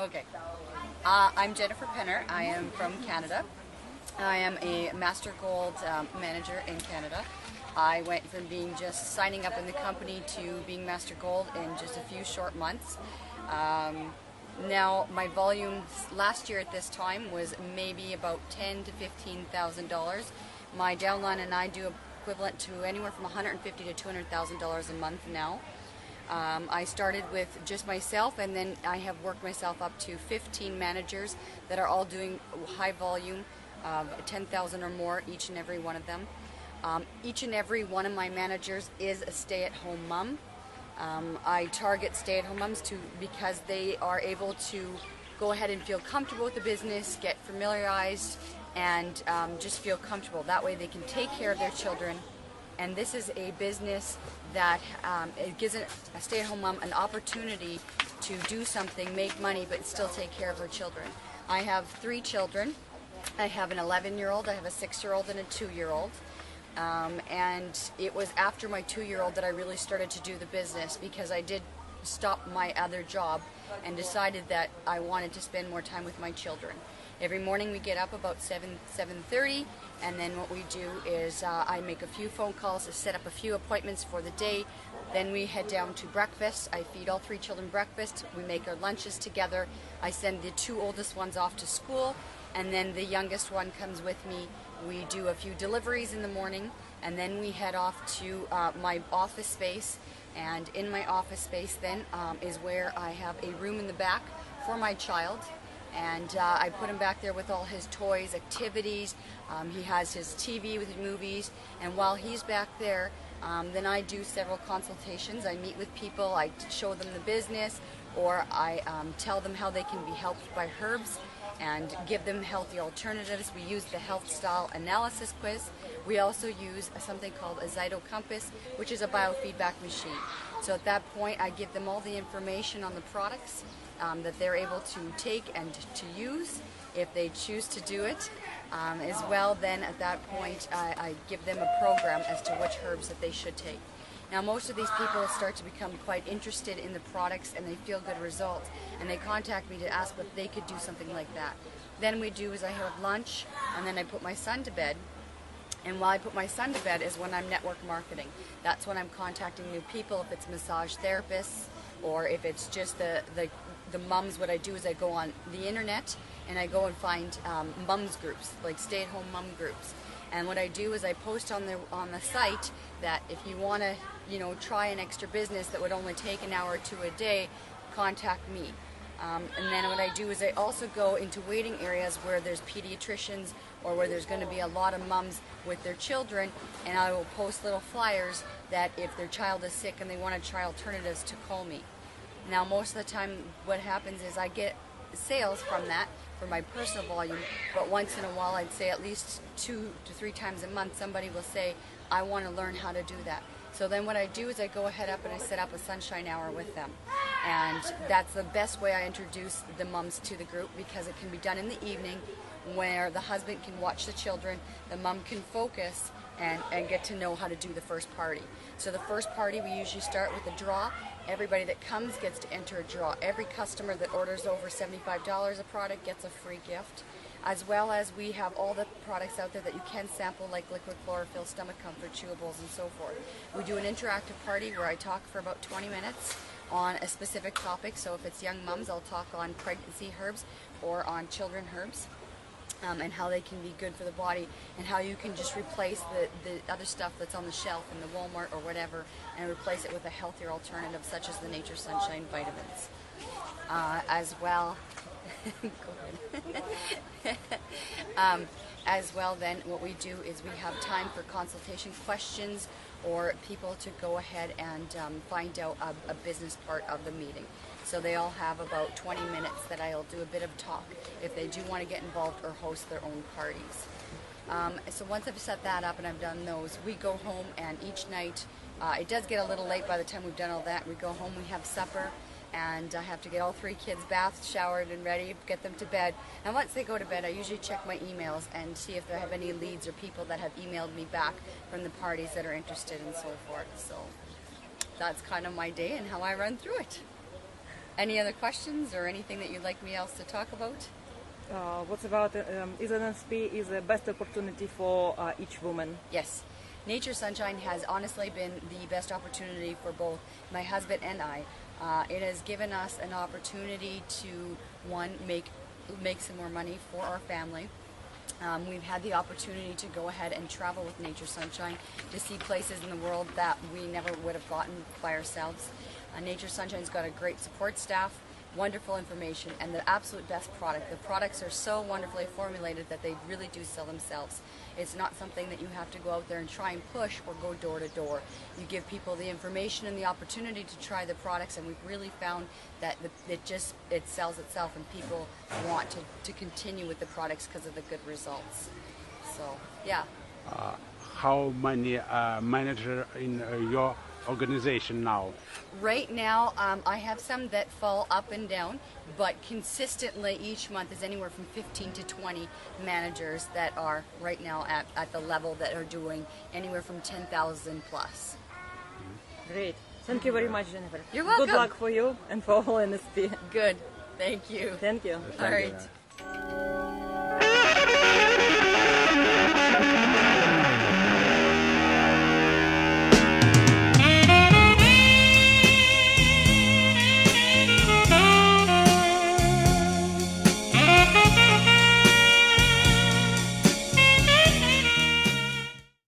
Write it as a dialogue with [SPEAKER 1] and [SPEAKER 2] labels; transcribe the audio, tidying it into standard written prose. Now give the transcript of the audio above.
[SPEAKER 1] Okay. I'm Jennifer Penner. I am from Canada. I am a Master Gold manager in Canada. I went from being just signing up in the company to being Master Gold in just a few short months. Now my volume last year at this time was maybe about $10,000 to $15,000. My downline and I do equivalent to anywhere from $150,000 to $200,000 a month now. I started with just myself, and then I have worked myself up to 15 managers that are all doing high volume, 10,000 or more, each and every one of them. Each and every one of my managers is a stay-at-home mom. I target stay-at-home moms because they are able to go ahead and feel comfortable with the business, get familiarized, and just feel comfortable. That way they can take care of their children. And this is a business that it gives a stay-at-home mom an opportunity to do something, make money, but still take care of her children. I have 3 children. I have an 11-year-old, I have a 6-year-old, and a 2-year-old. And it was after my 2-year-old that I really started to do the business, because I did stop my other job and decided that I wanted to spend more time with my children. Every morning we get up about 7:30, and then what we do is I make a few phone calls to set up a few appointments for the day. Then we head down to breakfast. I feed all 3 children breakfast. We make our lunches together. I send the 2 oldest ones off to school, and then the youngest one comes with me. We do a few deliveries in the morning, and then we head off to my office space. And in my office space then is where I have a room in the back for my child. And I put him back there with all his toys, activities. He has his TV with movies. And while he's back there, then I do several consultations. I meet with people, I show them the business, or I tell them how they can be helped by herbs and give them healthy alternatives. We use the health style analysis quiz. We also use something called a Zyto Compass, which is a biofeedback machine. So at that point, I give them all the information on the products that they're able to take and to use if they choose to do it. As well, then at that point, I give them a program as to which herbs that they should take. Now, most of these people start to become quite interested in the products, and they feel good results, and they contact me to ask if they could do something like that. Then we do is I have lunch, and then I put my son to bed. And while I put my son to bed is when I'm network marketing. That's when I'm contacting new people, if it's massage therapists, or if it's just the mums. What I do is I go on the internet and I go and find mums groups, like stay-at-home mom groups. And what I do is I post on the site that if you want to, try an extra business that would only take an hour or 2 a day, contact me. And then what I do is I also go into waiting areas where there's pediatricians or where there's going to be a lot of mums with their children, and I will post little flyers that if their child is sick and they want to try alternatives, to call me. Now, most of the time what happens is I get sales from that for my personal volume, but once in a while, I'd say at least 2 to 3 times a month, somebody will say, I want to learn how to do that. So then what I do is I go ahead up and I set up a sunshine hour with them. And that's the best way I introduce the mums to the group, because it can be done in the evening where the husband can watch the children, the mum can focus and get to know how to do the first party. So the first party, we usually start with a draw. Everybody that comes gets to enter a draw. Every customer that orders over $75 a product gets a free gift, as well as we have all the products out there that you can sample, like liquid chlorophyll, stomach comfort, chewables, and so forth. We do an interactive party where I talk for about 20 minutes on a specific topic. So if it's young mums, I'll talk on pregnancy herbs or on children herbs. And how they can be good for the body, and how you can just replace the other stuff that's on the shelf in the Walmart or whatever, and replace it with a healthier alternative, such as the Nature Sunshine vitamins. As well, as well, then what we do is we have time for consultation questions, or people to go ahead and find out a business part of the meeting. So they all have about 20 minutes that I'll do a bit of talk if they do want to get involved or host their own parties. So once I've set that up and I've done those, we go home, and each night, it does get a little late by the time we've done all that. We go home, we have supper, and I have to get all 3 kids bathed, showered, and ready, get them to bed. And once they go to bed, I usually check my emails and see if they have any leads or people that have emailed me back from the parties that are interested and so forth. So that's kind of my day and how I run through it. Any other questions or anything that you'd like me else to talk about?
[SPEAKER 2] What's about is NSP is the best opportunity for each woman?
[SPEAKER 1] Yes. Nature Sunshine has honestly been the best opportunity for both my husband and I. It has given us an opportunity to, one, make some more money for our family. We've had the opportunity to go ahead and travel with Nature Sunshine to see places in the world that we never would have gotten by ourselves. Nature Sunshine's got a great support staff, wonderful information, and the absolute best product. The products are so wonderfully formulated that they really do sell themselves. It's not something that you have to go out there and try and push or go door to door. You give people the information and the opportunity to try the products, and we've really found that it sells itself, and people want to continue with the products because of the good results. So, yeah.
[SPEAKER 3] How many managers in your organization now?
[SPEAKER 1] Right now, I have some that fall up and down, but consistently each month is anywhere from 15 to 20 managers that are right now at the level that are doing anywhere from 10,000 plus.
[SPEAKER 2] Great. Thank you very much, Jennifer.
[SPEAKER 1] You're welcome.
[SPEAKER 2] Good luck for you and for all NSP.
[SPEAKER 1] Good. Thank you.
[SPEAKER 2] Thank you.
[SPEAKER 1] All right.